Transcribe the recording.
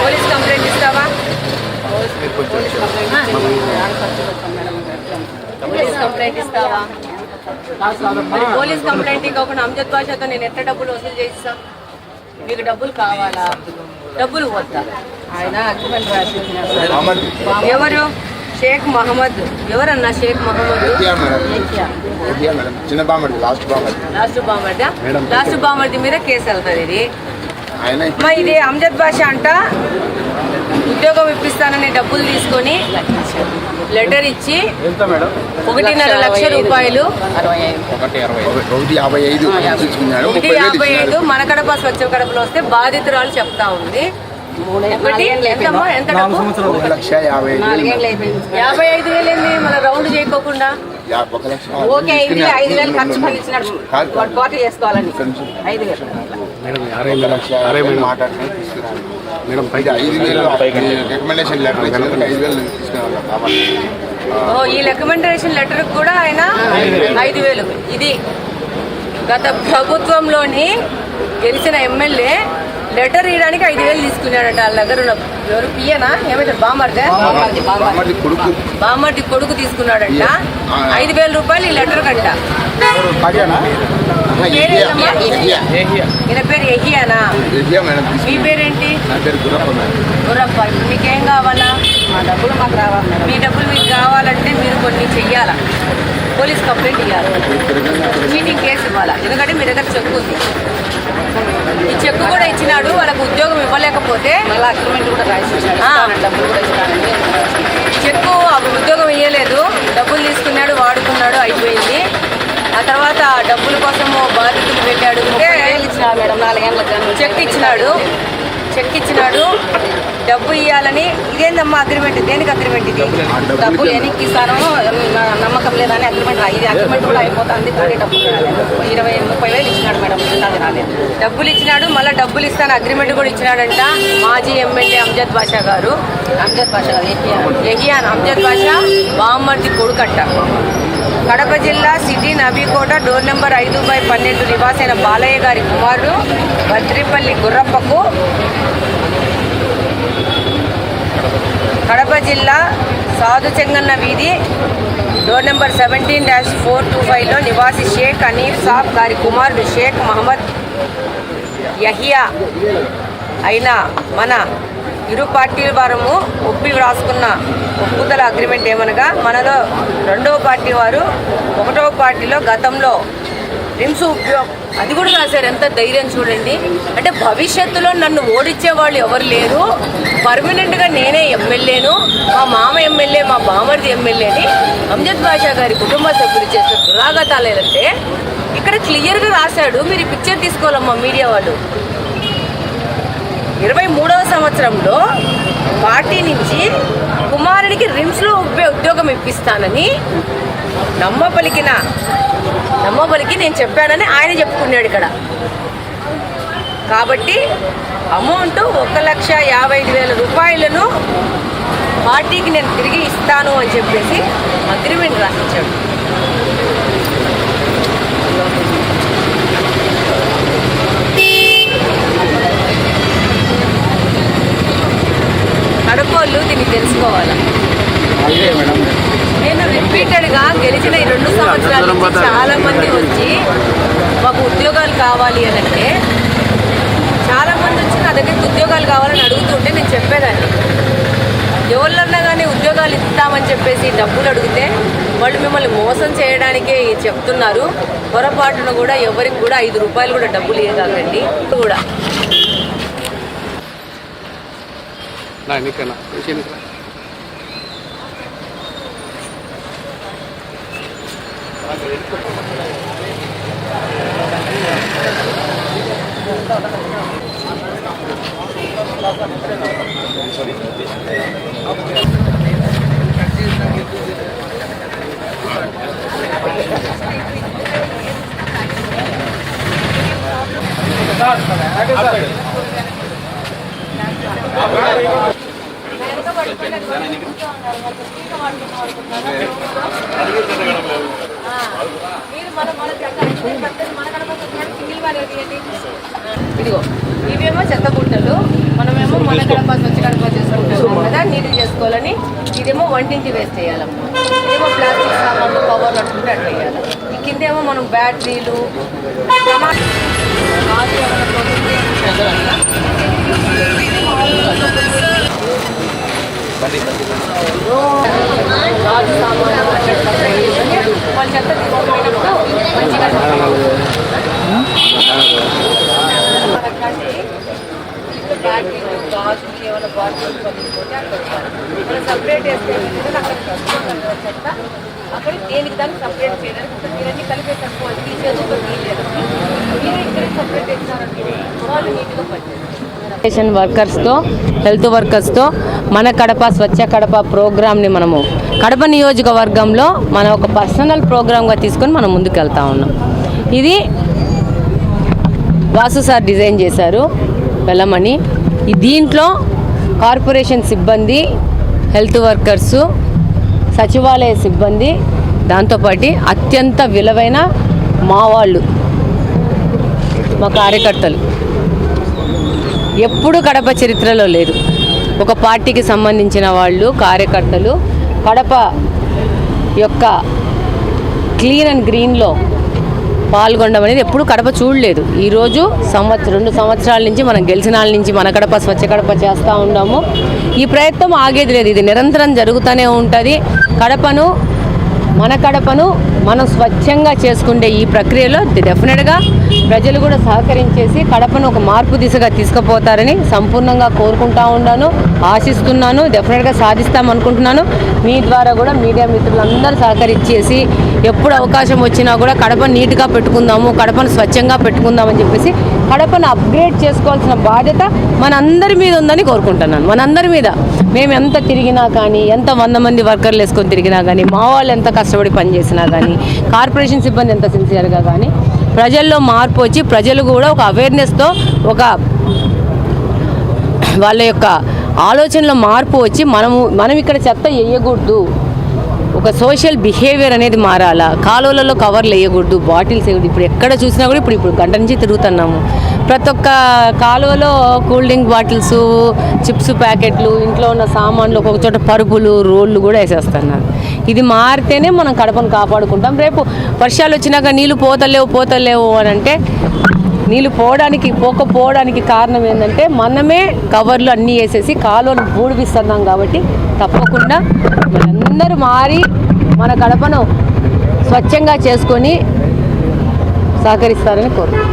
Police complaint ఇస్తావా? Police complaint ఇస్తావా? Police complaint ఇవ్వకుండా అమ్జద్ బాషాతో నేను ఎట్లా డబ్బులు వసూలు చేయిస్తా? మీకు డబ్బులు కావాలా? డబ్బులు వద్దా? ఆయన ఎవరు? షేక్ మహమ్మద్. ఎవరన్నా షేక్ మహమ్మద్? లాస్ట్ బామర్ది మీద కేసు వెళ్తుంది. ఇది ఇది అమ్జద్ బాషా అంట ఉద్యోగం ఇప్పిస్తానని డబ్బులు తీసుకొని లెటర్ ఇచ్చి 1.5 లక్ష రూపాయలు 1.55 మన కడప స్వచ్ఛ కడపలో వస్తే బాధితురాలు చెప్తా ఉంది. 55,000 ఏంది మన రౌండ్ చేయకోకుండా? ఓకే, 5,000 ఖర్చు మళ్ళీ ఇచ్చినాడు. పార్టీ చేసుకోవాలని 5,000. ఈ రికమెండేషన్ లెటర్ కూడా ఆయన 5,000. ఇది గత ప్రభుత్వంలోని గెలిచిన ఎమ్మెల్యే లెటర్ ఇవ్వడానికి 5,000 తీసుకున్నాడట. వాళ్ళ దగ్గర ఉన్న ఎవరు పియనా ఏమైతే బామర్ది కొడుకు తీసుకున్నాడంట 5,000 రూపాయలు ఈ లెటర్ కంట. ఈయన పేరు ఎహియానా? మీ పేరేంటి? గురప్ప. ఇప్పుడు మీకేం కావాలా? మా డబ్బులు మాకు రావాలి. మీ డబ్బులు మీకు కావాలంటే మీరు కొన్ని చెయ్యాలా? పోలీస్ కంప్లైంట్ ఇవ్వాలి, చీటింగ్ కేసు ఇవ్వాలా? ఎందుకంటే మీ దగ్గర చెక్కు ఉంది. ఈ చెక్కు కూడా ఇచ్చినాడు. వాళ్ళకు ఉద్యోగం ఇవ్వలేకపోతే చెక్కు ఉద్యోగం ఇవ్వలేదు, డబ్బులు తీసుకున్నాడు, వాడుకున్నాడు, అయిపోయింది. ఆ తర్వాత డబ్బుల కోసము బాధితులు వెళ్ళి అడిగితే చెక్ ఇచ్చినాడు డబ్బు ఇవ్వాలని. ఇదేందమ్మా అగ్రిమెంట్? దేనికి అగ్రిమెంట్? ఇది డబ్బులు ఎన్నికి ఇస్తానో నమ్మకం లేదని అగ్రిమెంట్. ఇది అగ్రిమెంట్ కూడా అయిపోతుంది. కానీ డబ్బులు 20-30 ఇచ్చినాడు మేడం. అది రాలేదు. డబ్బులు ఇచ్చినాడు, మళ్ళీ డబ్బులు ఇస్తాను అగ్రిమెంట్ కూడా ఇచ్చినాడంట. మాజీ ఎమ్మెల్యే అమ్జద్ బాషా గారు. ఎహియాన్ అమ్జద్ బాషా బామ్మర్ది కొడుకట్ట. కడప జిల్లా సిటీ నబీకోట డోర్ నెంబర్ 5/12 నివాసైన బాలయ్య గారి కుమారుడు భద్రిపల్లి గుర్రప్పకు కడప జిల్లా సాధు చెంగన్న వీధి డోర్ నెంబర్ 17-425లో నివాసి షేక్ హనీఫ్ సాబ్ గారి కుమారుడు షేక్ మహమ్మద్ యహియా అయిన మన ఇరు పార్టీల వారము వ్రాసుకున్న ఒప్పుదల అగ్రిమెంట్ ఏమనగా, మనలో 2వ పార్టీ వారు 1వ పార్టీలో గతంలో రిమ్స్ ఉపయోగం అది కూడా రాశారు. ఎంత ధైర్యం చూడండి. అంటే భవిష్యత్తులో నన్ను ఓడించే వాళ్ళు ఎవరు లేరు, పర్మనెంట్గా నేనే ఎమ్మెల్యేను, మా మామ ఎమ్మెల్యే, మా బామర్ది ఎమ్మెల్యేని అమ్జద్ బాషా గారి కుటుంబ సభ్యులు చేసే దురాగతాలు ఏదంటే ఇక్కడ క్లియర్గా రాశాడు. మీరు ఈ పిక్చర్ తీసుకోవాలమ్మా మీడియా వాళ్ళు. 23వ సంవత్సరంలో పార్టీ నుంచి కుమారునికి రిమ్స్లో ఉద్యోగం ఇప్పిస్తానని నమ్మబలికి నేను చెప్పానని ఆయన చెప్పుకున్నాడు ఇక్కడ. కాబట్టి అమౌంట్ 1,55,000 రూపాయలను పార్టీకి నేను తిరిగి ఇస్తాను అని చెప్పేసి అగ్రిమెంట్ రాసిచ్చాడు. కడపోళ్ళు దీన్ని తెలుసుకోవాలి. నేను రిపీటెడ్గా గెలిచిన ఈ 2 సంవత్సరాల నుంచి చాలా మంది వచ్చి మాకు ఉద్యోగాలు కావాలి అని అంటే, చాలా మంది వచ్చి నా దగ్గరికి ఉద్యోగాలు కావాలని అడుగుతుంటే నేను చెప్పేదాన్ని, ఎవరినన్నా కానీ ఉద్యోగాలు ఇస్తామని చెప్పేసి డబ్బులు అడిగితే వాళ్ళు మిమ్మల్ని మోసం చేయడానికే చెప్తున్నారు. పొరపాటున కూడా ఎవరికి కూడా 5 రూపాయలు కూడా డబ్బులు ఇవ్వకండి. కూడా ఇదిగో ఇవేమో చెత్త గుట్టలు, మనమేమో మన కడప స్వచ్ఛ కడప చేసుకుంటున్నాం కదా, నీట్గా చేసుకోవాలని. ఇదేమో వంటింటి వేస్ట్ చేయాలమ్మా. ఇదేమో ప్లాస్టిక్ సామాన్లు కవర్లు అట్టుకుంటే అట్లా వేయాలి. ఈ కిందేమో మనం బ్యాటరీలు రాజు సామాన్లు వాళ్ళ చెత్త తీసుకుపోయినప్పుడు మంచిగా బ్యాటరీలు గాజులు ఏమైనా బాటిల్స్ పగిలిపోతే అక్కడ మనం సపరేట్ వేస్తే అక్కడ చెత్త అక్కడ దేనికి దానికి సపరేట్ చేయడానికి ఉంటుంది. మీరన్నీ కలిపేసరికి వాళ్ళు తీసేది ఒక తీయలేదు. మీరు ఇక్కడ సపరేట్ వేస్తారంటే వాళ్ళు నీట్గా పనిచేస్తారు. వర్కర్స్తో హెల్త్ వర్కర్స్తో మన కడప స్వచ్ఛ కడప ప్రోగ్రామ్ని మనము కడప నియోజకవర్గంలో మన ఒక పర్సనల్ ప్రోగ్రామ్గా తీసుకొని మనం ముందుకు వెళ్తూ ఉన్నాం. ఇది వాసు సార్ డిజైన్ చేశారు వెళ్ళమని. దీంట్లో కార్పొరేషన్ సిబ్బంది, హెల్త్ వర్కర్సు, సచివాలయ సిబ్బంది, దాంతోపాటు అత్యంత విలువైన మా వాళ్ళు, మా కార్యకర్తలు ఎప్పుడు కడప చరిత్రలో లేదు. ఒక పార్టీకి సంబంధించిన వాళ్ళు కార్యకర్తలు కడప యొక్క క్లీన్ అండ్ గ్రీన్లో పాల్గొనడం అనేది ఎప్పుడు కడప చూడలేదు. ఈరోజు 2 సంవత్సరాల నుంచి మనం గెలిచిన వాళ్ళ నుంచి మన కడప స్వచ్ఛ కడప చేస్తూ ఉన్నాము. ఈ ప్రయత్నం ఆగేది లేదు, ఇది నిరంతరం జరుగుతూనే ఉంటుంది. మన కడపను మనం స్వచ్ఛంగా చేసుకుంటే ఈ ప్రక్రియలో డెఫినెట్గా ప్రజలు కూడా సహకరించేసి కడపను ఒక మార్పు దిశగా తీసుకుపోతారని సంపూర్ణంగా కోరుకుంటా ఉన్నాను, ఆశిస్తున్నాను. డెఫినెట్గా సాధిస్తామనుకుంటున్నాను. మీ ద్వారా కూడా మీడియా మిత్రులందరూ సహకరించేసి ఎప్పుడు అవకాశం వచ్చినా కూడా కడపను నీట్గా పెట్టుకుందాము, కడపను స్వచ్ఛంగా పెట్టుకుందామని చెప్పేసి కడపను అప్గ్రేడ్ చేసుకోవాల్సిన బాధ్యత మనందరి మీద ఉందని కోరుకుంటున్నాను. మనందరి మీద మేము ఎంత తిరిగినా కానీ, ఎంత 100 మంది వర్కర్లు వేసుకొని తిరిగినా కానీ, మా వాళ్ళు ఎంత కష్టపడి పనిచేసినా కానీ, కార్పొరేషన్ సిబ్బంది ఎంత సిన్సియర్గా కానీ, ప్రజల్లో మార్పు వచ్చి ప్రజలు కూడా ఒక అవేర్నెస్తో ఒక వాళ్ళ యొక్క ఆలోచనలో మార్పు వచ్చి మనం ఇక్కడ చెత్త వేయకూడదు, ఒక సోషల్ బిహేవియర్ అనేది మారాలా, కాలువలలో కవర్లు వేయకూడదు, బాటిల్స్ వేయకూడదు. ఇప్పుడు ఎక్కడ చూసినా కూడా ఇప్పుడు గంట నుంచి తిరుగుతున్నాము. ప్రతి ఒక్క కాలువలో కూల్ డ్రింక్ బాటిల్స్, చిప్స్ ప్యాకెట్లు, ఇంట్లో ఉన్న సామాన్లు, ఒక్కొక్క చోట పరుపులు, రోళ్ళు కూడా వేసేస్తున్నారు. ఇది మారితేనే మనం కడపను కాపాడుకుంటాం. రేపు వర్షాలు వచ్చినాక నీళ్ళు పోతలేవు అని అంటే నీళ్ళు పోకపోవడానికి కారణం ఏంటంటే మనమే కవర్లు అన్నీ వేసేసి కాలువను పూడిపిస్తున్నాం. కాబట్టి తప్పకుండా మనందరూ మారి మన కడపను స్వచ్ఛంగా చేసుకొని సహకరిస్తారని కోరుకుంటున్నాను.